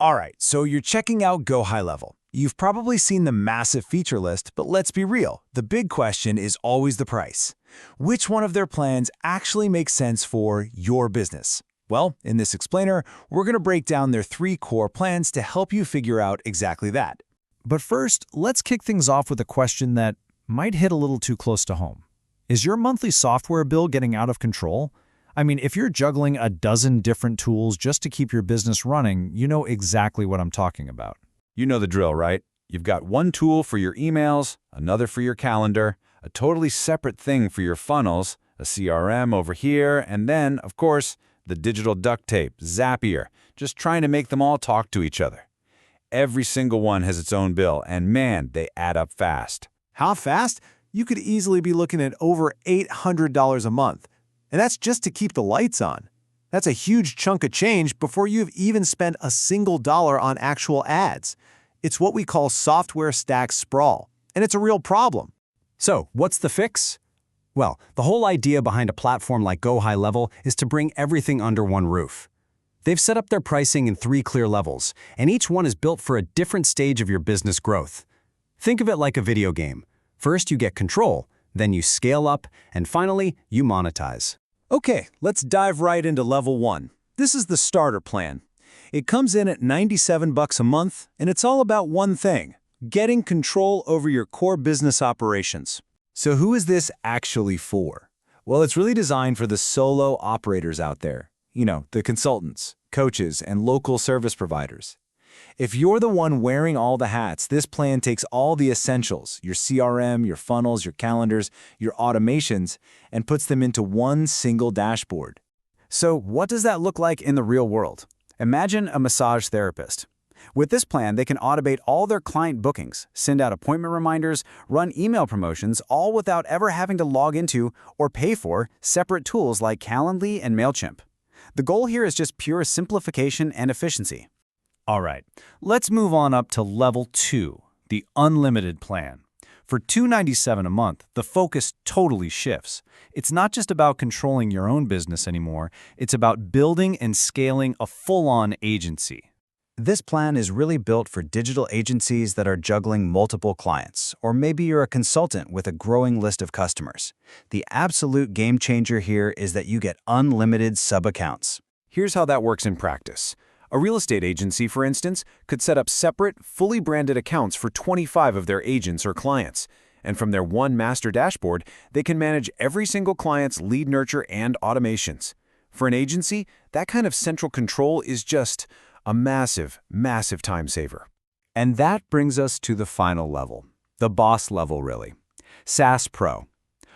All right, so you're checking out GoHighLevel. You've probably seen the massive feature list, but let's be real. The big question is always the price. Which one of their plans actually makes sense for your business? Well, in this explainer, we're going to break down their 3 core plans to help you figure out exactly that. But first, let's kick things off with a question that might hit a little too close to home. Is your monthly software bill getting out of control? I mean, if you're juggling a dozen different tools just to keep your business running, you know exactly what I'm talking about. You know the drill, right? You've got one tool for your emails, another for your calendar, a totally separate thing for your funnels, a CRM over here, and then, of course, the digital duct tape, Zapier, just trying to make them all talk to each other. Every single one has its own bill, and man, they add up fast. How fast? You could easily be looking at over $800 a month. And that's just to keep the lights on. That's a huge chunk of change before you've even spent a single dollar on actual ads. It's what we call software stack sprawl, and it's a real problem. So, what's the fix? Well, the whole idea behind a platform like GoHighLevel is to bring everything under one roof. They've set up their pricing in 3 clear levels, and each one is built for a different stage of your business growth. Think of it like a video game. First, you get control, then you scale up, and finally, you monetize. Okay, let's dive right into level 1. This is the starter plan. It comes in at $97 a month, and it's all about one thing: getting control over your core business operations. So who is this actually for? Well, it's really designed for the solo operators out there. You know, the consultants, coaches, and local service providers. If you're the one wearing all the hats, this plan takes all the essentials, your CRM, your funnels, your calendars, your automations, and puts them into one single dashboard. So what does that look like in the real world? Imagine a massage therapist. With this plan, they can automate all their client bookings, send out appointment reminders, run email promotions, all without ever having to log into or pay for separate tools like Calendly and MailChimp. The goal here is just pure simplification and efficiency. All right, let's move on up to level 2, the unlimited plan. For $297 a month, the focus totally shifts. It's not just about controlling your own business anymore, it's about building and scaling a full-on agency. This plan is really built for digital agencies that are juggling multiple clients, or maybe you're a consultant with a growing list of customers. The absolute game changer here is that you get unlimited sub-accounts. Here's how that works in practice. A real estate agency, for instance, could set up separate, fully branded accounts for 25 of their agents or clients. And from their one master dashboard, they can manage every single client's lead nurture and automations. For an agency, that kind of central control is just a massive, massive time saver. And that brings us to the final level, the boss level really, SaaS Pro.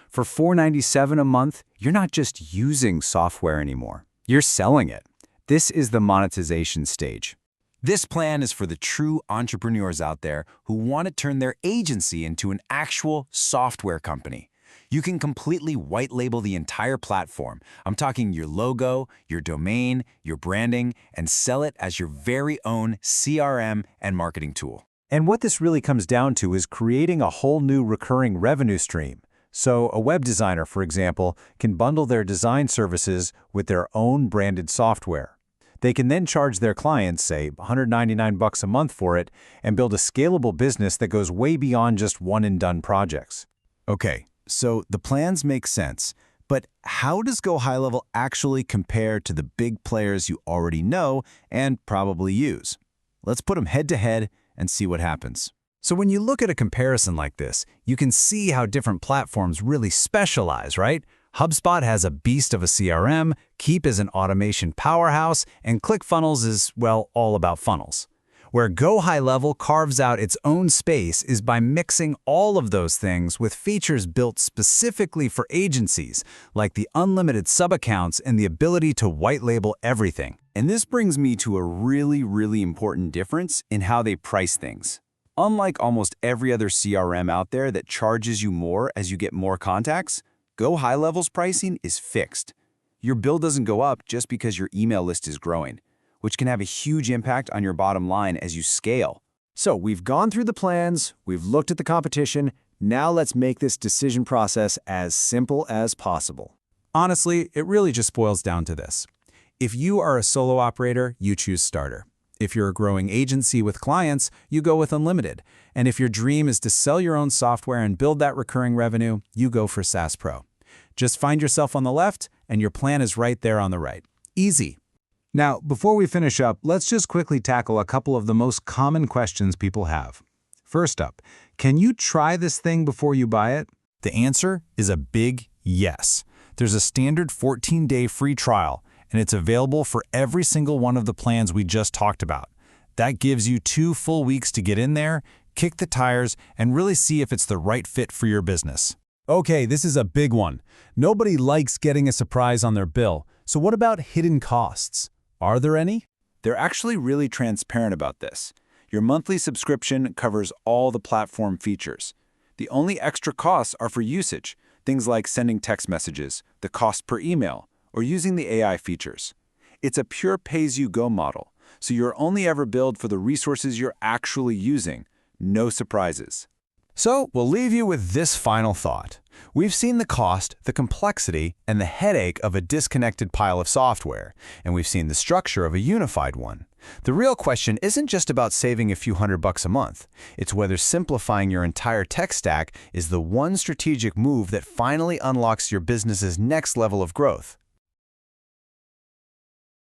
For $497 a month, you're not just using software anymore, you're selling it. This is the monetization stage. This plan is for the true entrepreneurs out there who want to turn their agency into an actual software company. You can completely white label the entire platform. I'm talking your logo, your domain, your branding, and sell it as your very own CRM and marketing tool. And what this really comes down to is creating a whole new recurring revenue stream. So a web designer, for example, can bundle their design services with their own branded software. They can then charge their clients, say, $199 a month for it, and build a scalable business that goes way beyond just one-and-done projects. Okay, so the plans make sense, but how does GoHighLevel actually compare to the big players you already know and probably use? Let's put them head-to-head and see what happens. So when you look at a comparison like this, you can see how different platforms really specialize, right? HubSpot has a beast of a CRM, Keep is an automation powerhouse, and ClickFunnels is, well, all about funnels. Where GoHighLevel carves out its own space is by mixing all of those things with features built specifically for agencies, like the unlimited sub-accounts and the ability to white label everything. And this brings me to a really, really important difference in how they price things. Unlike almost every other CRM out there that charges you more as you get more contacts, GoHighLevel's pricing is fixed. Your bill doesn't go up just because your email list is growing, which can have a huge impact on your bottom line as you scale. So we've gone through the plans, we've looked at the competition, now let's make this decision process as simple as possible. Honestly, it really just boils down to this. If you are a solo operator, you choose Starter. If you're a growing agency with clients, you go with unlimited. And if your dream is to sell your own software and build that recurring revenue, you go for SaaS Pro. Just find yourself on the left, and your plan is right there on the right. Easy. Now, before we finish up, let's just quickly tackle a couple of the most common questions people have. First up, can you try this thing before you buy it? The answer is a big yes. There's a standard 14-day free trial, and it's available for every single one of the plans we just talked about. That gives you 2 full weeks to get in there, kick the tires, and really see if it's the right fit for your business. Okay, this is a big one. Nobody likes getting a surprise on their bill. So what about hidden costs? Are there any? They're actually really transparent about this. Your monthly subscription covers all the platform features. The only extra costs are for usage, things like sending text messages, the cost per email, or using the AI features. It's a pure pay-as-you-go model, so you're only ever billed for the resources you're actually using. No surprises. So we'll leave you with this final thought. We've seen the cost, the complexity, and the headache of a disconnected pile of software, and we've seen the structure of a unified one. The real question isn't just about saving a few $100 a month. It's whether simplifying your entire tech stack is the one strategic move that finally unlocks your business's next level of growth.